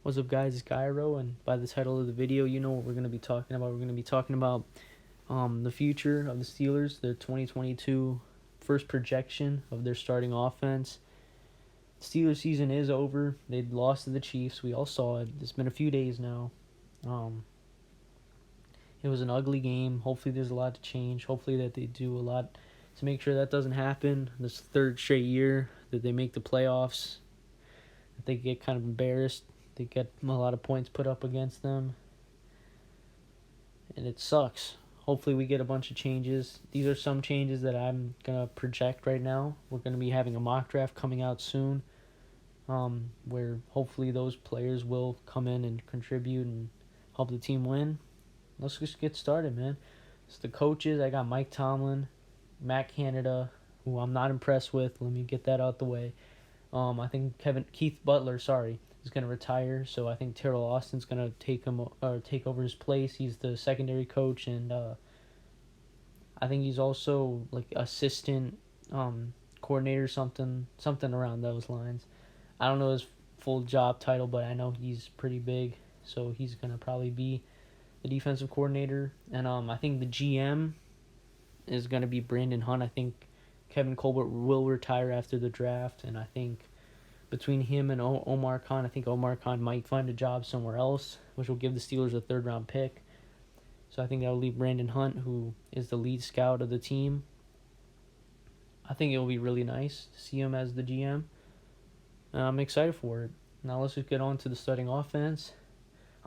What's up, guys? It's Gyro, and by the title of the video, you know what we're going to be talking about. We're going to be talking about the future of the Steelers, their 2022 first projection of their starting offense. Steelers season is over. They lost to the Chiefs. We all saw it. It's been a few days now. It was an ugly game. Hopefully there's a lot to change. Hopefully that they do a lot to make sure that doesn't happen. This third straight year that they make the playoffs, that they get kind of embarrassed. They get a lot of points put up against them, and it sucks. Hopefully we get a bunch of changes. These are some changes that I'm going to project right now. We're going to be having a mock draft coming out soon, where hopefully those players will come in and contribute and help the team win. Let's just get started, man. It's the coaches. I got Mike Tomlin, Matt Canada, who I'm not impressed with. Let me get that out the way. I think Keith Butler, is going to retire, so I think Terrell Austin's going to take over his place. He's the secondary coach, and I think he's also like assistant coordinator, something around those lines. I don't know his full job title, but I know he's pretty big, so he's going to probably be the defensive coordinator. And I think the GM is going to be Brandon Hunt. I think Kevin Colbert will retire after the draft, and I think between him and Omar Khan, I think Omar Khan might find a job somewhere else, which will give the Steelers a third-round pick. So I think that will leave Brandon Hunt, who is the lead scout of the team. I think it will be really nice to see him as the GM. I'm excited for it. Now let's just get on to the starting offense.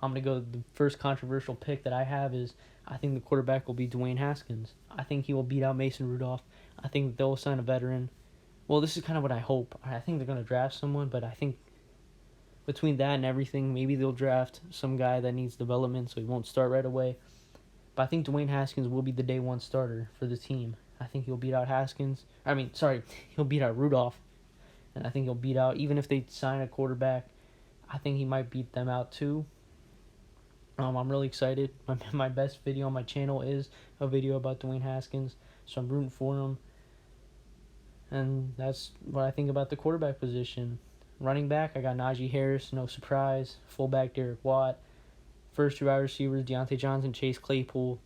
I'm going to go, the first controversial pick that I have is I think the quarterback will be Dwayne Haskins. I think he will beat out Mason Rudolph. I think they'll sign a veteran. Well, this is kind of what I hope. I think they're going to draft someone, but I think between that and everything, maybe they'll draft some guy that needs development so he won't start right away. But I think Dwayne Haskins will be the day one starter for the team. I think he'll beat out he'll beat out Rudolph. And I think he'll beat out, even if they sign a quarterback, I think he might beat them out too. I'm really excited. My best video on my channel is a video about Dwayne Haskins, so I'm rooting for him. And that's what I think about the quarterback position. Running back, I got Najee Harris, no surprise. Fullback, Derek Watt. First two wide receivers, Deontay Johnson, Chase Claypool.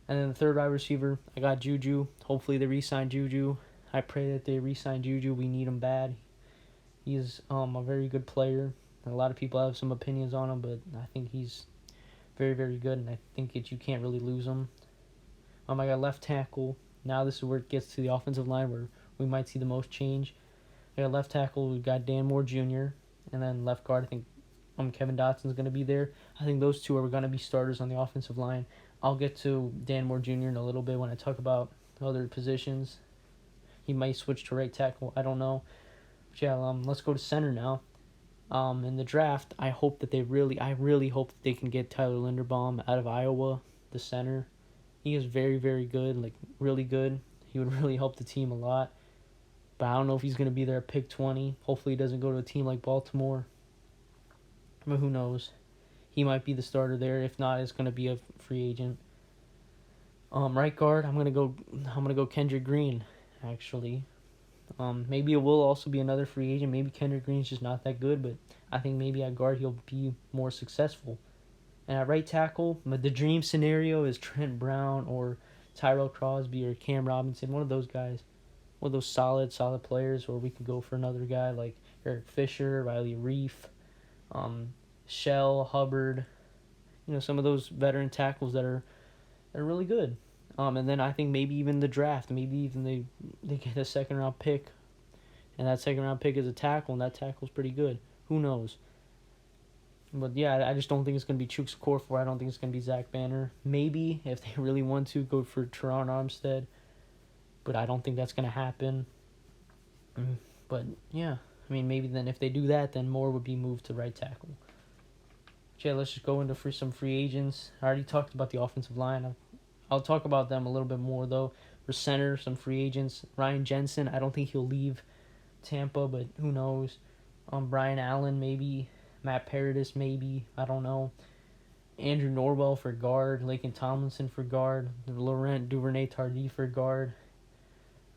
And then the third wide receiver, I got Juju. Hopefully they re-sign Juju. I pray that they re-sign Juju. We need him bad. He's a very good player. A lot of people have some opinions on him, but I think he's very, very good, and I think that you can't really lose him. I got left tackle. Now this is where it gets to the offensive line where we might see the most change. I got left tackle, we've got Dan Moore Jr., and then left guard, I think Kevin Dotson's going to be there. I think those two are going to be starters on the offensive line. I'll get to Dan Moore Jr. in a little bit when I talk about other positions. He might switch to right tackle, I don't know. But yeah, let's go to center now. In the draft, I really hope that they can get Tyler Linderbaum out of Iowa, the center. He is very, very good, like really good. He would really help the team a lot. But I don't know if he's going to be there at pick 20. Hopefully he doesn't go to a team like Baltimore. But who knows? He might be the starter there. If not, it's going to be a free agent. Right guard, I'm gonna go Kendrick Green, actually. Maybe it will also be another free agent. Maybe Kendrick Green's just not that good, but I think maybe at guard he'll be more successful. And at right tackle, the dream scenario is Trent Brown or Tyrell Crosby or Cam Robinson, one of those guys. One of those solid players, or we could go for another guy like Eric Fisher, Riley Reif, Shell, Hubbard. Some of those veteran tackles that are really good. And then I think maybe even the draft, maybe even they get a second round pick, and that second round pick is a tackle, and that tackle's pretty good. Who knows? But yeah, I just don't think it's going to be Chuks Okorafor. I don't think it's going to be Zach Banner. Maybe if they really want to go for Teron Armstead, but I don't think that's going to happen. But yeah, maybe then if they do that, then Moore would be moved to right tackle. Okay, let's just go into some free agents. I already talked about the offensive line. I'll talk about them a little bit more, though. For center, some free agents. Ryan Jensen, I don't think he'll leave Tampa, but who knows. Brian Allen, maybe. Matt Paradis, maybe. I don't know. Andrew Norwell for guard. Laken Tomlinson for guard. Laurent Duvernay-Tardif for guard.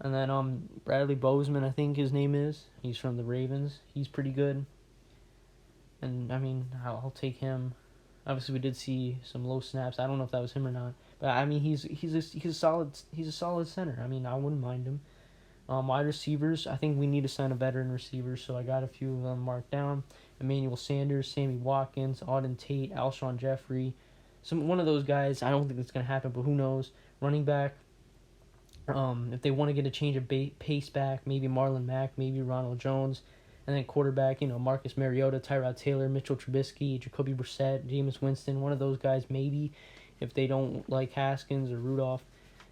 And then Bradley Bozeman, I think his name is. He's from the Ravens. He's pretty good. and I mean, I'll take him. Obviously, we did see some low snaps. I don't know if that was him or not, but I mean, he's a solid center. I mean, I wouldn't mind him. Wide receivers, I think we need to sign a veteran receiver, so I got a few of them marked down. Emmanuel Sanders, Sammy Watkins, Auden Tate, Alshon Jeffrey. One of those guys, I don't think it's going to happen, but who knows. Running back, if they want to get a change of pace back, maybe Marlon Mack, maybe Ronald Jones. And then quarterback, Marcus Mariota, Tyrod Taylor, Mitchell Trubisky, Jacoby Brissett, Jameis Winston, one of those guys maybe. If they don't like Haskins or Rudolph,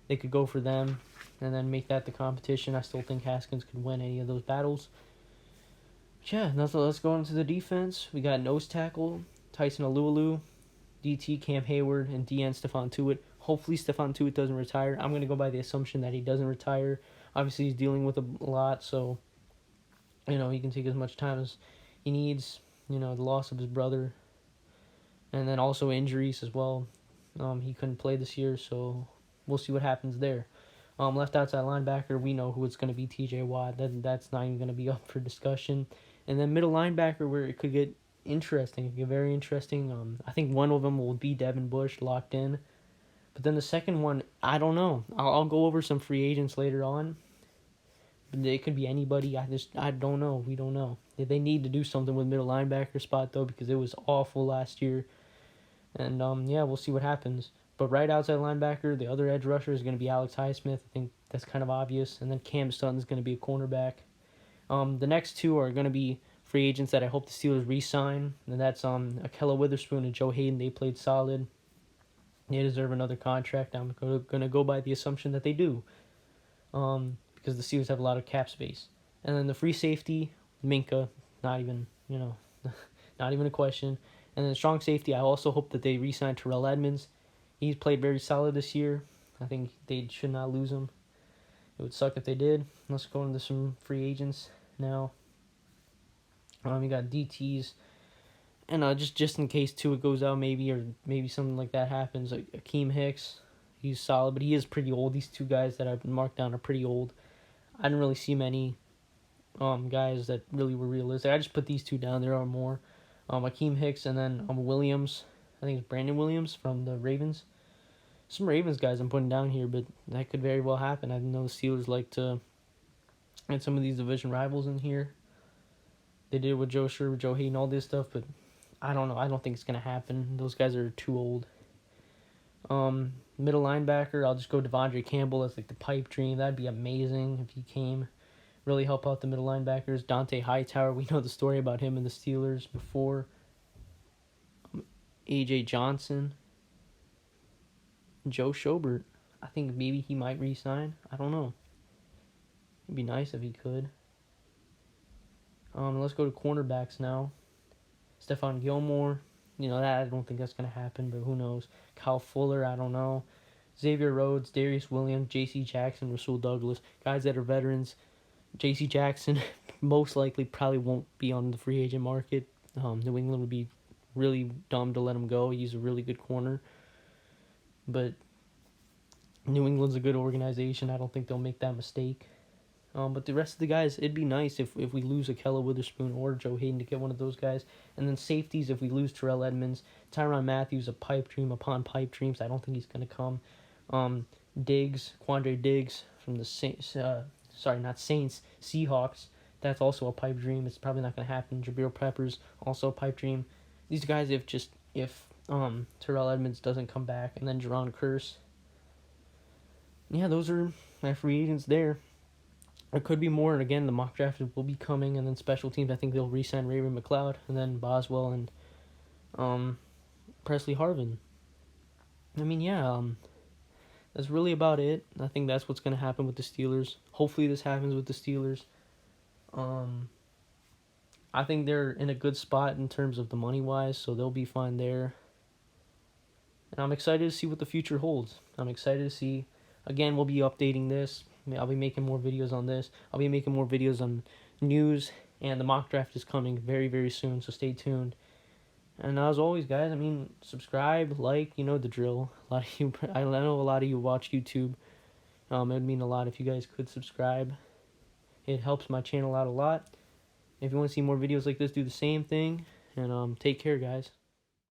they could go for them and then make that the competition. I still think Haskins could win any of those battles. But yeah, let's go into the defense. We got nose tackle, Tyson Alualu, DT Cam Hayward, and DN Stephon Tuitt. Hopefully Stephon Tuitt doesn't retire. I'm going to go by the assumption that he doesn't retire. Obviously, he's dealing with a lot, so he can take as much time as he needs. The loss of his brother, and then also injuries as well. He couldn't play this year, so we'll see what happens there. Left outside linebacker, we know who it's going to be, T.J. Watt. That's not even going to be up for discussion. And then middle linebacker, where it could get interesting. It could get very interesting. I think one of them will be Devin Bush, locked in. But then the second one, I don't know. I'll go over some free agents later on. But it could be anybody. I don't know. We don't know. They need to do something with middle linebacker spot, though, because it was awful last year. And, we'll see what happens. But right outside linebacker, the other edge rusher is going to be Alex Highsmith. I think that's kind of obvious. And then Cam Sutton is going to be a cornerback. The next two are going to be free agents that I hope the Steelers re-sign. And that's Akella Witherspoon and Joe Hayden. They played solid. They deserve another contract. I'm going to go by the assumption that they do. Because the Steelers have a lot of cap space. And then the free safety, Minka, not even a question. And then strong safety, I also hope that they re-sign Terrell Edmonds. He's played very solid this year. I think they should not lose him. It would suck if they did. Let's go into some free agents now. We got DTs. And just in case Tua goes out or maybe something like that happens, like Akeem Hicks, he's solid, but he is pretty old. These two guys that I've marked down are pretty old. I didn't really see many guys that really were realistic. I just put these two down. There are more. Akeem Hicks and then Williams. I think it's Brandon Williams from the Ravens. Some Ravens guys I'm putting down here, but that could very well happen. I know the Steelers like to add some of these division rivals in here. They did it with Joe Scherr, with Joe Hayden, all this stuff, but I don't know. I don't think it's going to happen. Those guys are too old. Middle linebacker, I'll just go Devondre Campbell as like the pipe dream. That'd be amazing if he came. Really help out the middle linebackers. Dante Hightower, we know the story about him and the Steelers before. A.J. Johnson. Joe Schobert. I think maybe he might re-sign. I don't know. It'd be nice if he could. Let's go to cornerbacks now. Stephon Gilmore. That I don't think that's going to happen, but who knows. Kyle Fuller, I don't know. Xavier Rhodes, Darius Williams, J.C. Jackson, Rasul Douglas. Guys that are veterans. J.C. Jackson most likely probably won't be on the free agent market. New England would be really dumb to let him go. He's a really good corner. But New England's a good organization. I don't think they'll make that mistake. But the rest of the guys, it'd be nice if we lose Akella Witherspoon or Joe Hayden to get one of those guys. And then safeties, if we lose Terrell Edmonds, Tyrann Mathieu, a pipe dream upon pipe dreams. I don't think he's going to come. Quandre Diggs from the Saints. Not Saints, Seahawks. That's also a pipe dream. It's probably not going to happen. Jabril Peppers, also a pipe dream. These guys, if Terrell Edmonds doesn't come back, and then Jerron Kearse. Yeah, those are my free agents there. There could be more, and again, the mock draft will be coming, and then special teams, I think they'll re-sign Raven McLeod, and then Boswell and Presley Harvin. I mean, that's really about it. I think that's what's going to happen with the Steelers. Hopefully this happens with the Steelers. I think they're in a good spot in terms of the money-wise, so they'll be fine there. And I'm excited to see what the future holds. I'm excited to see. Again, we'll be updating this. I'll be making more videos on this. I'll be making more videos on news, and the mock draft is coming very, very soon, so stay tuned. And as always, guys, subscribe, like, the drill. I know a lot of you watch YouTube. It would mean a lot if you guys could subscribe. It helps my channel out a lot. If you want to see more videos like this, do the same thing. And take care, guys.